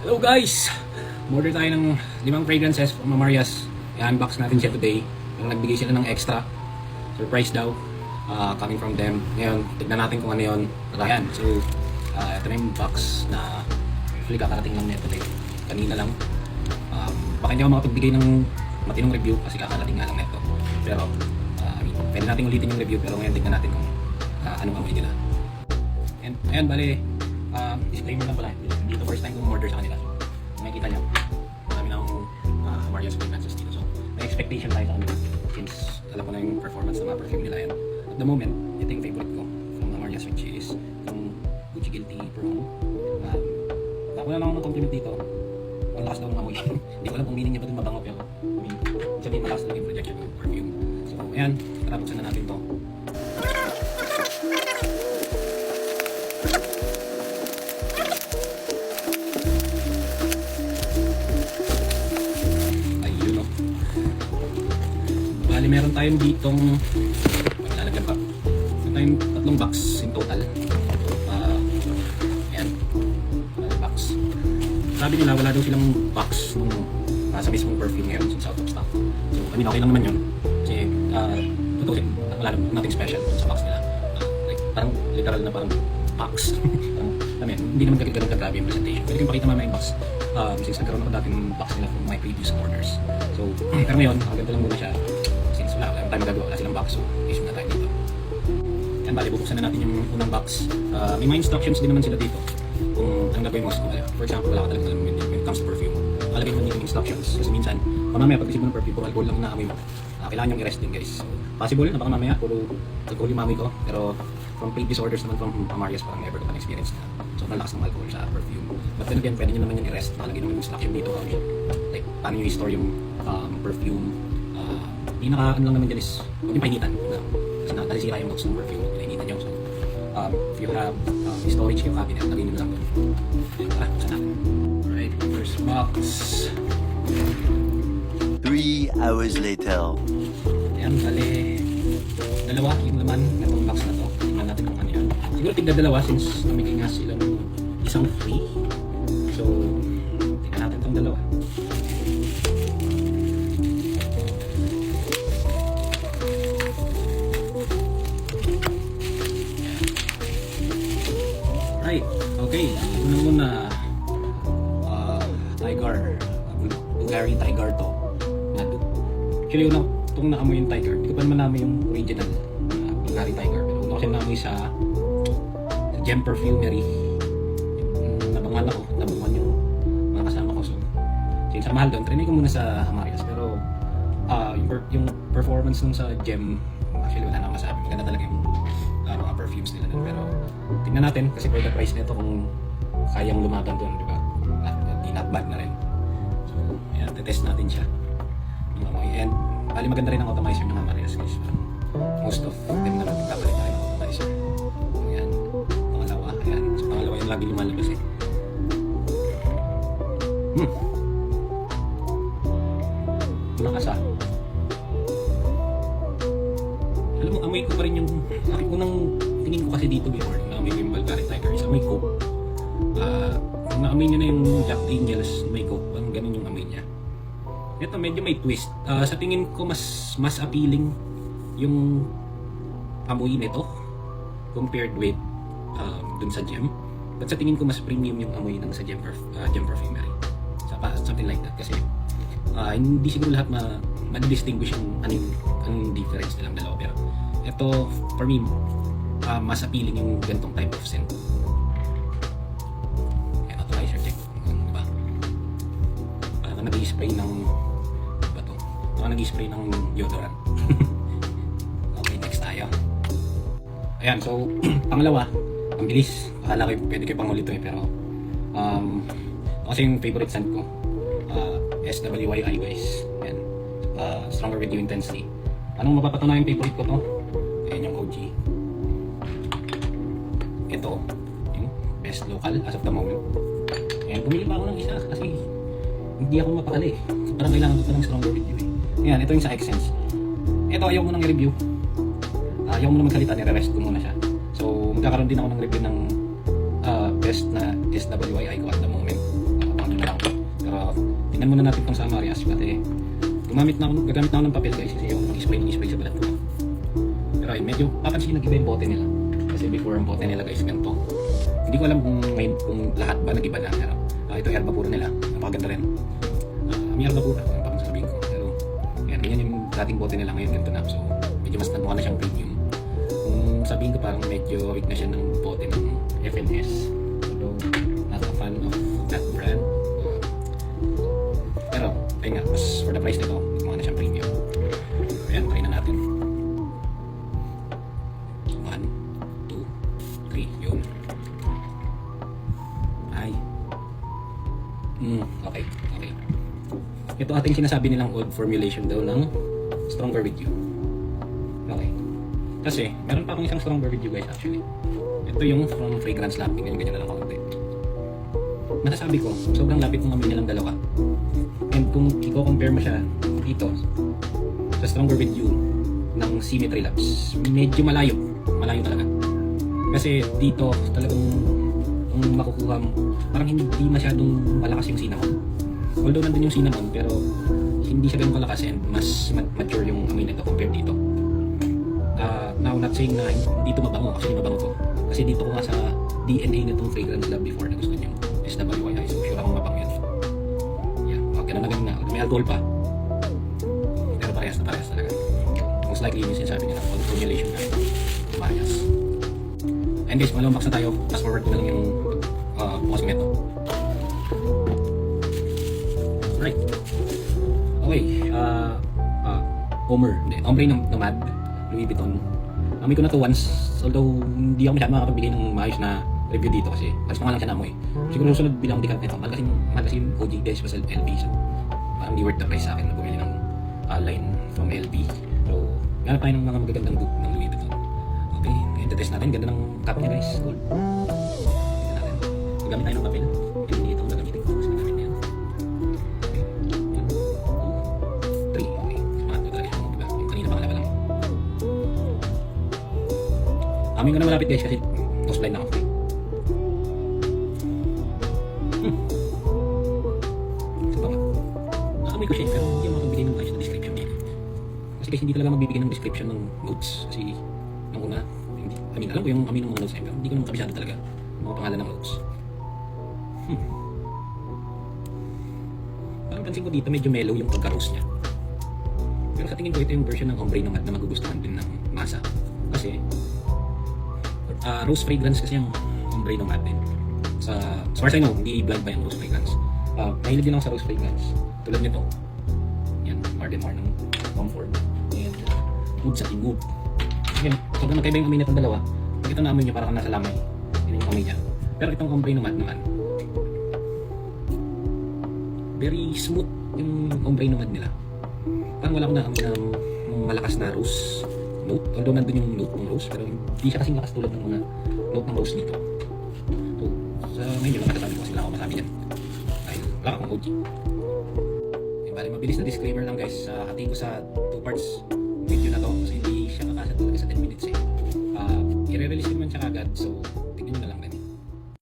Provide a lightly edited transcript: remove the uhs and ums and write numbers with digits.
Hello guys! Order tayo ng 5 fragrances from Amarias. I-unbox natin siya today. Yung nagbigay sila ng extra. Surprise daw. Coming from them. Ngayon, tignan natin kung ano yun. Ayan. So, ito na yung box na actually kakarating lang nito today. Kanina lang. Baka hindi ako makapagbigay ng matinong review kasi kakarating nga lang nito. Pero, pwede natin ulitin yung review pero ngayon tignan natin kung anong amoy nila. And ayan, bale, disclaimer lang pala. Dito first time kong order sa kanila. Makikita nyo, marami ng Amarias fragrances dito. So, may expectation tayo sa kanila since alam ko na yung performance ng mga perfume nila yan. At the moment, ito yung favorite ko from Amarias, which is yung Gucci Guilty Pearl. Nakuha lang ako ng compliment dito. Ang lakas daw ng amoy. Hindi ko alam kung meaning niya ba din mabango pero sabihin malakas talaga yung projection ng perfume. So, ayan, tara buksan na natin to. Bali, meron tayong ditong lalagyan pa. Meron tayong 3 box in total. Ayan. Box. Sabi nila, wala daw silang box nung sa mismong perfume ngayon since out of stock. So, I mean, okay lang naman yun. Kasi, tutusin, wala nating special sa box nila. Like, parang literal na parang box. I mean, hindi naman ganun kagabi yung presentation. Pwede kong pakita mamaya yung box. Since nagkaroon ako dati ng box nila from my previous orders. So, pero ngayon, ganito lang muna siya. Wala tayong magagawa, wala silang box, so issue na tayo dito. Yan, bali, bubuksan na natin yung unang box. May mga instructions din naman sila dito kung anong gagawin mo sa kumala. For example, wala ka talagang alam when it comes to perfume. Alagay mo dito yung instructions kasi minsan, mamaya pag-isip mo ng perfume, kung alcohol lang naamoy mo, kailangan yung i-rest din guys. So, possible na baka mamaya puro alcohol yung maamoy ko, pero from previous orders naman from Amarias, parang never ko pa na-experience na sobrang lakas ng alcohol sa perfume. But then again, pwede nyo naman yung i-rest. Nakalagay naman yung instruction dito like paano yung i-store yung perfume. Pinaka ano lang naman dyan is huwag yung painitan kasi nasisira yung box ng perfume pinainitan nyo. So if you have storage yung cabinet, lagay nyo lang doon. Tara, buksan natin. Alright, first box. 3 hours later. Ayan, bali dalawa yung laman itong box na to. Tingnan natin kung ano yan. Siguro tigda-dalawa since namigay nga sila ng isang free. So tingnan natin itong dalawa. Right, okay. Una-una, Tiger. Bulgari Tiger to. Actually, una itong naamoy yung Tiger. Hindi ko pa naman naamoy yung original Bulgari Tiger. Pero una ko siya naamoy sa Gem Perfumery. Nabangan yung mga kasama ko. So, since mahal doon, trinay ko muna sa Amarias. Pero, yung performance nung sa Gem, actually wala na masabi. Maganda talaga yung mga perfumes nila doon. Pero, tingnan natin kasi for the price nito kung kayang lumaban doon, di ba? Not bad na rin. So, ayan, test natin siya. Yung amoy. And, bali maganda rin ang atomizer ng Amarias guys. Most of them naman kapalit na rin ang atomizer. So, ayan. Pangalawa. Ayan. So, pangalawa yung lagi lumalabas eh. Lakas ah. Alam mo, amoy ko pa rin yung unang tingin ko kasi dito before nung naamoy ko yung Bulgari Tiger is amoy ko. Kung naamoy nyo na yung Jack Daniels amoy ko, parang ganun yung amoy niya. Ito medyo may twist. Sa tingin ko mas appealing yung amoy nito compared with dun sa Gem. But sa tingin ko mas premium yung amoy ng sa Gem Perfumery. Something like that kasi hindi siguro lahat ma-distinguish anong difference nilang dalawa. Pero ito, for me, mas appealing yung ganitong type of scent. Ayan, atomizer check. Diba? Parang nag-i-spray ng bato. Parang nag-i-spray ng deodorant. Okay, next tayo. Ayan, so, pangalawa, ang bilis. Akala ko pwede kayo pang ulit eh, pero kasi yung favorite scent ko. SWYI guys. Ayan. Stronger with new intensity. Anong mapapatunayan yung favorite ko to? Ayan yung OG. Ito, yung best local as of the moment. Ayan, bumili pa ako ng isa kasi hindi ako mapakali. So, parang kailangan ko pa ng stronger with you eh. Ayan, ito yung sa Xsense. Ito, ayaw mo nang i-review. Ayaw mo na magsalita, nire-rest ko muna siya. So, magkakaroon din ako ng review ng best na SWYI ko at the moment. tingnan muna natin kung sa Marias. Kasi gagamit na ako ng papel guys kasi yung mag-spray sa balat ko. Pero ayun, medyo papansin nag-iba yung bote nila. Kasi before ang bote nila guys, ganito. Hindi ko alam kung lahat ba nag-iba na. Pero ito Herbapura nila. Napakaganda rin. May Herbapura, yung papansasabihin ko. Pero yan, ganyan yung dating bote nila ngayon, ganito na. So medyo mas nagmukha na siyang premium. Kung sabihin ko parang medyo weak na siya ng bote ng FNS. Although not a fan of that brand. Pero ayun nga, mas for the price nito, nagmukha na siyang premium. Ayan, try na natin. 1, 2, 3, yun. Ay. Okay. Ito ating sinasabi nilang old formulation daw ng Stronger With You. Okay. Kasi, meron pa akong isang Stronger With You guys actually. Ito yung from Fragrance Lab. Ganyan na lang kaunti. Masasabi ko, sobrang lapit ng amoy nilang dalawa. And kung i-compare mo siya dito sa Stronger With You ng Symmetry Labs, medyo malayo. Malayo talaga. Kasi dito talagang kung makukuha mo, parang hindi masyadong malakas yung cinnamon. Although nandun yung cinnamon, pero hindi siya ganun kalakas and mas mature yung amoy nito compared dito. Now, not saying na dito mabango. Actually, mabango to. Kasi dito ko nga sa DNA nitong Fragrance Lab before na gusto nyo. SWYI. So, sure akong mabango yan. Yeah, ganun na. May alcohol pa. Pero parehas talaga. Most likely yun yung sinasabi nila. Formulation na Marias. And guys, malawang box na tayo. Fast forward ko na lang yung bukas ko nito. Right. Okay. Ombre Nomad, Louis Vuitton. Amoy ko na to once. Although hindi ako masyadong makakapagbigay ng maayos na review dito kasi alas ko nga lang siya namoy. Siguro susunod bilang di ka nito. Mahal kasi yung OG guys pa sa LB. So parang di worth the price sa akin na bumili ng line from LB. So ganap tayo ng mga magagandang book ng Louis Vuitton. Okay, ngayon test natin. Ganda ng cap niya guys. Cool. Tignan natin. Gamit tayo ng papel. Hindi itong gagamitin ko. Kasi nagamit na yan. Okay. 1, 2, 3. Okay. Sumato talaga siya. Diba? Yung kanina pang lang. Amin ko na malapit guys kasi nose blind na ako. Ito ba nga? Nakamoy ko siya pero hindi ako magbigay ng ayos na description niya. Kasi guys hindi talaga magbibigay ng description ng notes. Kasi nung una, alam ko yung amin ng mga notes pero hindi ko naman kabisado talaga mga pangalan ng notes. Parang pansin ko dito medyo mellow yung pagka-rose niya. Pero sa tingin ko ito yung version ng Ombre Nomad na magugustuhan din ng masa. Kasi rose fragrance kasi yung Ombre Nomad din. As far as I know, hindi blind ba yung rose fragrance. Mahilig din ako sa rose fragrance. Tulad nito. Yan, more ng comfort. And mood sa mood. Again, sobrang magkaiba yung amoy nitong dalawa. Pag ito naamoy nyo, parang nasa lamay. Yun yung amoy niya. Pero itong Ombre Nomad naman, very smooth yung Ombre Nomad nila. Parang wala akong naamoy ng malakas na rose note. Although nandun yung note ng rose, pero hindi siya kasing lakas tulad ng mga note ng rose dito. So, sa ngayon lang masasabi ko kasi wala akong masabi yan. Dahil wala akong OG. Bali, mabilis na disclaimer lang guys. Hatiin ko sa 2 parts video na to kasi hindi siya kakasat talaga sa 10 minutes eh. I-release naman siya kagad. So,